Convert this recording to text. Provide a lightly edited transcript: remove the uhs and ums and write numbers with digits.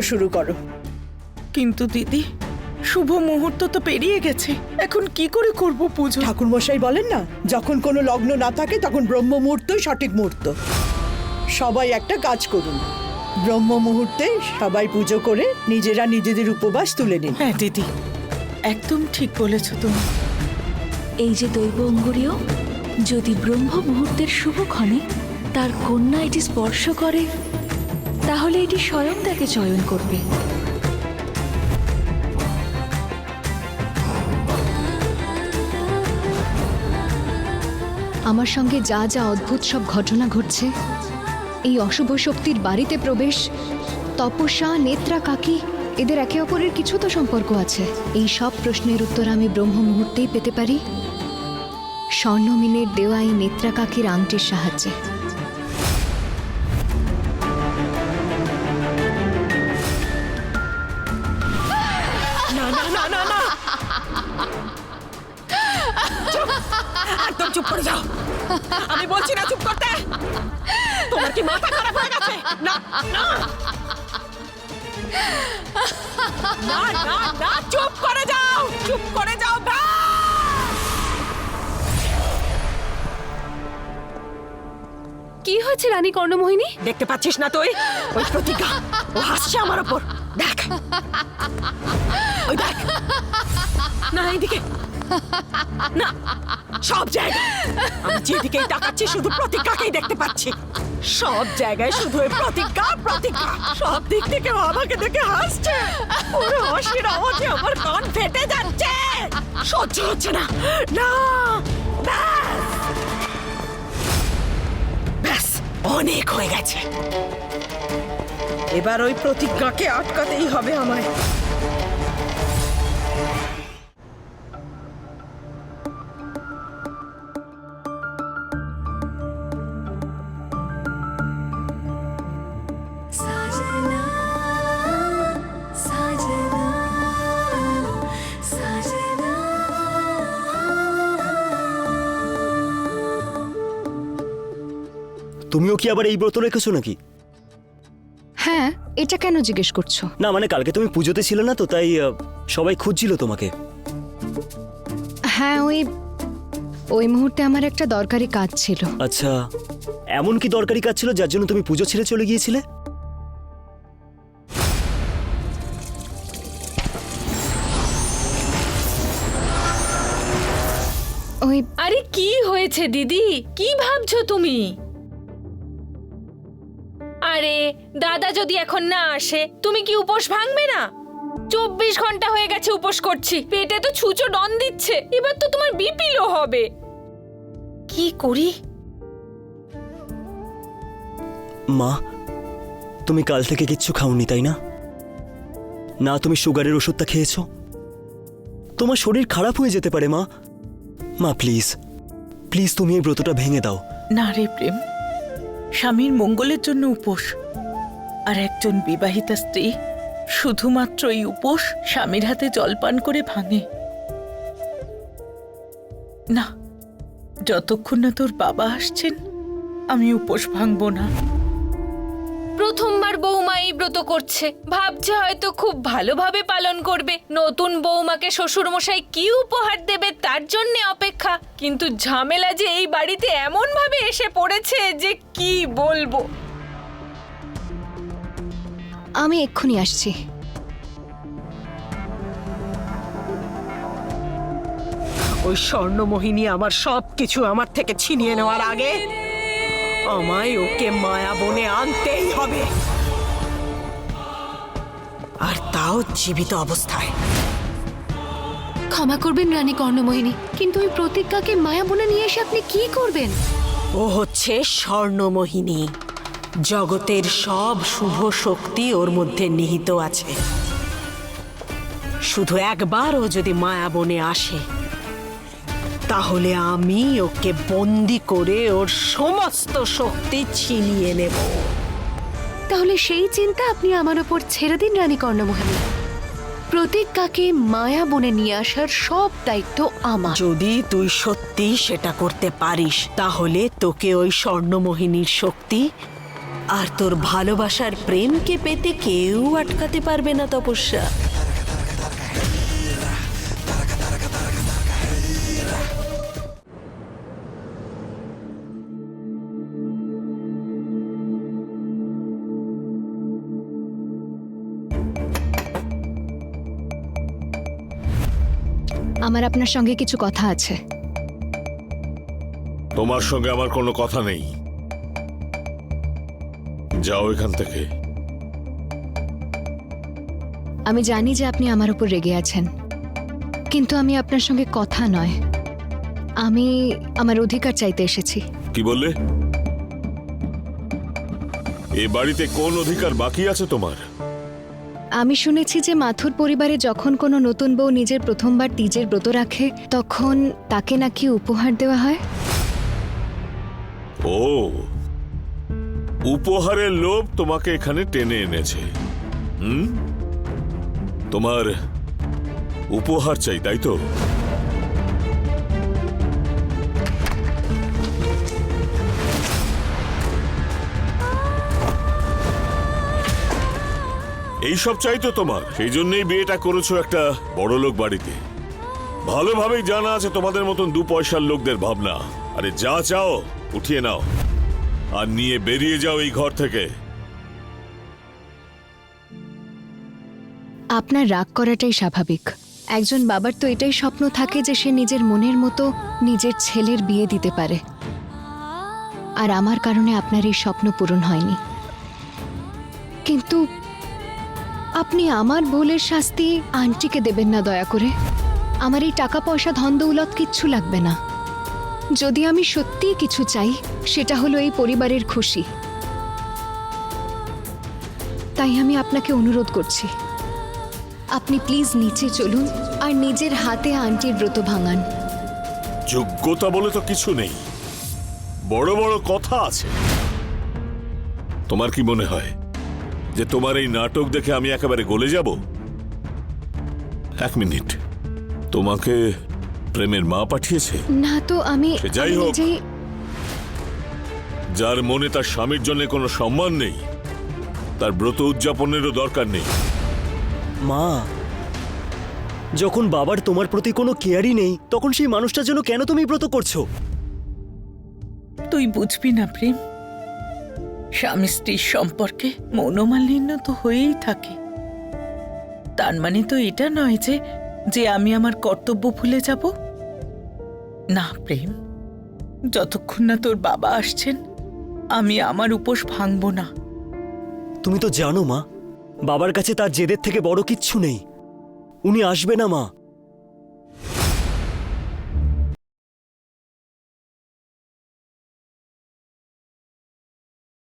শুরু করো। কিন্তু দিদি, শুভ মুহূর্ত তো পেরিয়ে গেছে, এখন কি করে করব পুজো? ঠাকুরমশাই বলেন না, যখন কোনো লগ্ন না থাকে তখন ব্রহ্ম মুহূর্তই সঠিক মুহূর্ত। সবাই একটা কাজ করুন, ব্রহ্ম মুহূর্তে সবাই পুজো করে নিজেরা নিজেদের উপবাস তুলে নিন। হ্যাঁ দিদি, একদম ঠিক বলেছো তুমি। এই যে দৈব অঙ্গুরীয়, যদি ব্রহ্ম মুহূর্তের শুভক্ষণে তার কন্যা এটি স্পর্শ করে, তাহলে এটি স্বয়ং তাকে চয়ন করবে। আমার সঙ্গে যা যা অদ্ভুত সব ঘটনা ঘটছে, এই অশুভ শক্তির বাড়িতে প্রবেশ, তপস্যা, নেত্রা কাকি, এদের একে অপরের কিছু তো সম্পর্ক আছে। এই সব প্রশ্নের উত্তর আমি ব্রহ্ম মুহূর্তেই পেতে পারি স্বর্ণমিনের দেওয়া এই নেত্রা কাকির আংটির সাহায্যে। না না না না না, একদম চুপ করে যাও। আমি বলছি না চুপ করতে। তোমার কি মাথা খারাপ হয়ে গেছে? না না না না না, চুপ করে যাও, চুপ করে যাও। কি হয়েছে রানী কর্ণমোহিনী? দেখতে পাচ্ছিস না তুই? ওই প্রতিজ্ঞা, ও হাসছে আমার ওপর। দেখ, ওই দেখ। না এদিকে না, সব জায়গায় আমি যেদিকেই তাকাচ্ছি শুধু প্রতিজ্ঞাকেই দেখতে পাচ্ছি। সব জায়গায় শুধু ওই প্রতিজ্ঞা প্রতিজ্ঞা। সব দিক থেকে ও আমাকে দেখে হাসছে। ওর হাসির আওয়াজে আমার কান ফেটে যাচ্ছে, সহ্য হচ্ছে না। না, ব্যাস ব্যাস, অনেক হয়ে গেছে। এবার ওই প্রতিজ্ঞাকে আটকাতেই হবে আমায়। তুমিও কি আবার এই ব্রত রেখেছো নাকি? হ্যাঁ, এটা কেন জিজ্ঞেস করছো? না মানে কালকে তুমি পুজোতে ছিলে না তো, তাই সবাই খুঁজছিল তোমাকে। হ্যাঁ, ওই মুহূর্তে আমার একটা দরকারি কাজ ছিল। আচ্ছা, এমন কি দরকারি কাজ ছিল যার জন্য তুমি পুজো ছেড়ে চলে গিয়েছিলে? আরে কি হয়েছে দিদি, কি ভাবছো তুমি? আরে দাদা যদি এখন না আসে, তুমি কি উপোস ভাঙবে না? 24 ঘন্টা হয়ে গেছে উপোস করছি, পেটে তো ছুঁচো ডন দিচ্ছে, এবার তো তোমার বিপি লো হবে। কি করি? মা, তুমি কাল থেকে কিচ্ছু খাওনি তাই না? না তুমি সুগারের ওষুধটা খেয়েছো? তোমার শরীর খারাপ হয়ে যেতে পারে মা। মা প্লিজ প্লিজ তুমি এই ব্রতটা ভেঙে দাও। না রে প্রেম, স্বামীর মঙ্গলের জন্য উপোস, আর একজন বিবাহিতা স্ত্রী শুধুমাত্র এই উপোস স্বামীর হাতে জলপান করে ভাঙে না। যতক্ষণ না তোর বাবা আসছেন আমি উপোস ভাঙবো না। প্রথমবার বৌমা এই ব্রত করছে, ভাবছে হয়তো খুব ভালোভাবে পালন করবে। নতুন বৌমাকে শ্বশুরমশাই কি উপহার দেবে তার জন্য অপেক্ষা, কিন্তু ঝামেলা যে এই বাড়িতে এমন ভাবে এসে পড়েছে যে কি বলবো। আমি এক্ষুনি আসছি। ওই স্বর্ণমোহিনী আমার সবকিছু আমার থেকে ছিনিয়ে নেওয়ার আগে আমায় ওকে মায়া বনে আনতেই হবে, আর তাও জীবিত অবস্থায়। ক্ষমা করবেন রানী কর্ণমোহিনী, কিন্তু ওই প্রতিজ্ঞাকে মায়া বনে নিয়ে এসে আপনি কি করবেন? ও হচ্ছে স্বর্ণমোহিনী, জগতের সব শুভ শক্তি ওর মধ্যে নিহিত আছে। শুধু একবার ও যদি মায়া বনে আসে, তাহলে আমি ওকে বন্দি করে ওর সমস্ত শক্তি ছিনিয়ে নেব। তাহলে সেই চিন্তা আপনি আমার ওপর ছেড়ে দিন রানী কর্ণমোহিনী। প্রতিজ্ঞাকে মায়া বনে নিয়ে আসার সব দায়িত্ব আমার। যদি তুই সত্যি সেটা করতে পারিস, তাহলে তোকে ওই স্বর্ণমোহিনীর শক্তি আর তোর ভালোবাসার প্রেমকে পেতে কেউ আটকাতে পারবে না তপস্যা। আমার আপনার সঙ্গে কিছু কথা আছে। তোমার সঙ্গে আমার কোনো কথা নেই, যাও এখান থেকে। আমি জানি যে আপনি আমার উপর রেগে আছেন, কিন্তু আমি আপনার সঙ্গে কথা নয়, আমি আমার অধিকার চাইতে এসেছি। কি বললে? এ বাড়িতে কোন অধিকার বাকি আছে তোমার? আমি শুনেছি যে মাথুর পরিবারে যখন কোনো নতুন বউ নিজের প্রথমবার তিজের ব্রত রাখে তখন তাকে নাকি উপহার দেওয়া হয়। ও, উপহারের লোভ তোমাকে এখানে টেনে এনেছে। তোমার উপহার চাই, তাই তো? এইসব চাই তো তোমার? সেই জন্যই বিয়েটা করেছো একটা বড়লোক বাড়িতে। ভালোভাবেই জানা আছে তোমাদের মতন দু পয়সার লোকদের ভাবনা। আরে যা চাও উঠিয়ে নাও আর নিয়ে বেরিয়ে যাও এই ঘর থেকে। আপনার রাগ করাটাই স্বাভাবিক। একজন বাবার তো এটাই স্বপ্ন থাকে যে সে নিজের মনের মতো নিজের ছেলের বিয়ে দিতে পারে, আর আমার কারণে আপনার এই স্বপ্ন পূরণ হয়নি। কিন্তু আপনি আমার ভুলের শাস্তি আন্টিকে দেবেন না দয়া করে। আমার এই টাকা পয়সা ধন দৌলত কিচ্ছু লাগবে না। যদি আমি সত্যিই কিছু চাই সেটা হলো এই পরিবারের খুশি। তাই আমি আপনাকে অনুরোধ করছি, আপনি প্লিজ নিচে চলুন আর নিজের হাতে আন্টির ব্রত ভাঙান। যোগ্যতা বলে তো কিছু নেই, বড় বড় কথা আছে। তোমার কি মনে হয় যে তোমার এই নাটক দেখে আমি একেবারে গলে যাব? এক মিনিট, তোমাকে প্রেমের মা পাঠিয়েছে? না তো আমি সে যাই হোক। নিজেই যার মনে তার স্বামীর জন্য কোনো সম্মান নেই, তার ব্রত উদযাপনেরও দরকার নেই। মা, যখন বাবার তোমার প্রতি কোনো কেয়ারই নেই তখন সেই মানুষটার জন্য কেন তুমি ব্রত করছো? তুই বুঝবি না প্রেম, স্বামী স্ত্রীর সম্পর্কে মনোমালিন্য তো হয়েই থাকে। তার মানে তো এটা নয় যে যে আমি আমার কর্তব্য ভুলে যাব। না প্রেম, যতক্ষণ না তোর বাবা আসছেন আমি আমার উপোস ভাঙব না। তুমি তো জানো মা, বাবার কাছে তার জেদের থেকে বড় কিচ্ছু নেই। উনি আসবে না মা।